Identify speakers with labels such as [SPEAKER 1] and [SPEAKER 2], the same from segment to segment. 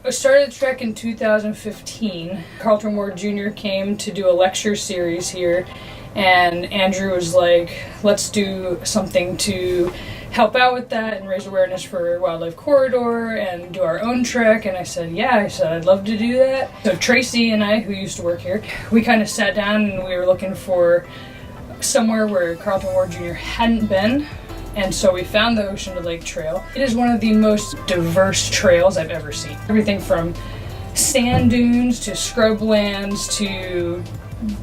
[SPEAKER 1] I started the trek in 2015. Carlton Ward Jr. came to do a lecture series here, and Andrew was like, let's do something to help out with that and raise awareness for Wildlife Corridor and do our own trek. And I said, yeah, I'd love to do that. So Tracy and I, who used to work here, we kind of sat down and we were looking for somewhere where Carlton Ward Jr. hadn't been. And so we found the Ocean to Lake Trail. It is one of the most diverse trails I've ever seen. Everything from sand dunes to scrublands to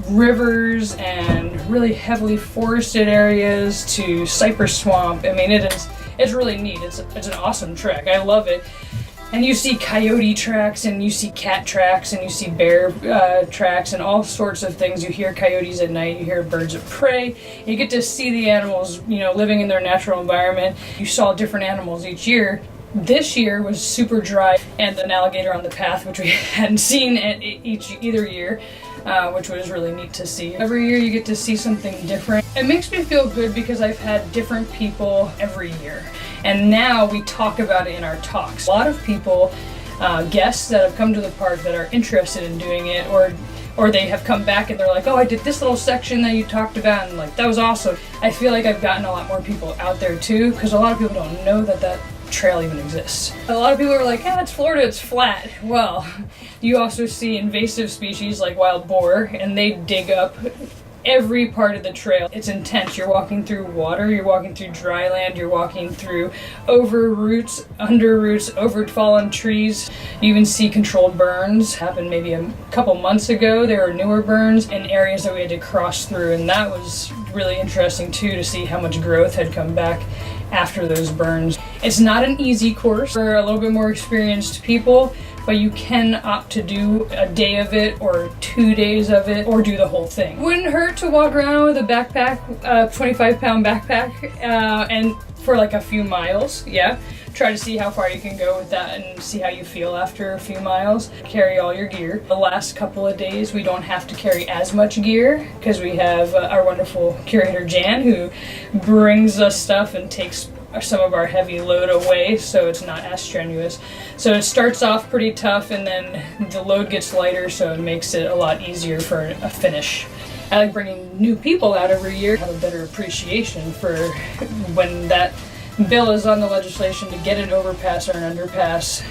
[SPEAKER 1] rivers and really heavily forested areas to cypress swamp. I mean, it's really neat. It's an awesome trek. I love it. And you see coyote tracks, and you see cat tracks, and you see bear tracks, and all sorts of things. You hear coyotes at night, you hear birds of prey. You get to see the animals, living in their natural environment. You saw different animals each year. This year was super dry, and an alligator on the path, which we hadn't seen either year, which was really neat to see. Every year you get to see something different. It makes me feel good because I've had different people every year, and now we talk about it in our talks. A lot of people, guests that have come to the park that are interested in doing it, or they have come back and they're like, oh, I did this little section that you talked about, and like, that was awesome. I feel like I've gotten a lot more people out there too, because a lot of people don't know that trail even exists. A lot of people are like, it's Florida, it's flat. Well, you also see invasive species like wild boar, and they dig up every part of the trail. It's intense. You're walking through water, you're walking through dry land, you're walking through over roots, under roots, over fallen trees. You even see controlled burns. Happened maybe a couple months ago. There were newer burns in areas that we had to cross through, and that was really interesting too, to see how much growth had come back after those burns. It's not an easy course for a little bit more experienced people, but you can opt to do a day of it or 2 days of it, or do the whole thing. Wouldn't hurt to walk around with a backpack, 25-pound backpack, and for like a few miles, yeah. Try to see how far you can go with that and see how you feel after a few miles. Carry all your gear. The last couple of days we don't have to carry as much gear because we have our wonderful curator Jan, who brings us stuff and takes some of our heavy load away, so it's not as strenuous. So it starts off pretty tough, and then the load gets lighter, so it makes it a lot easier for a finish. I like bringing new people out every year, have a better appreciation for when that bill is on the legislation to get an overpass or an underpass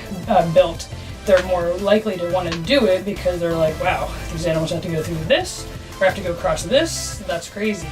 [SPEAKER 1] built. They're more likely to want to do it because they're like, wow, these animals have to go through this, or have to go across this. That's crazy.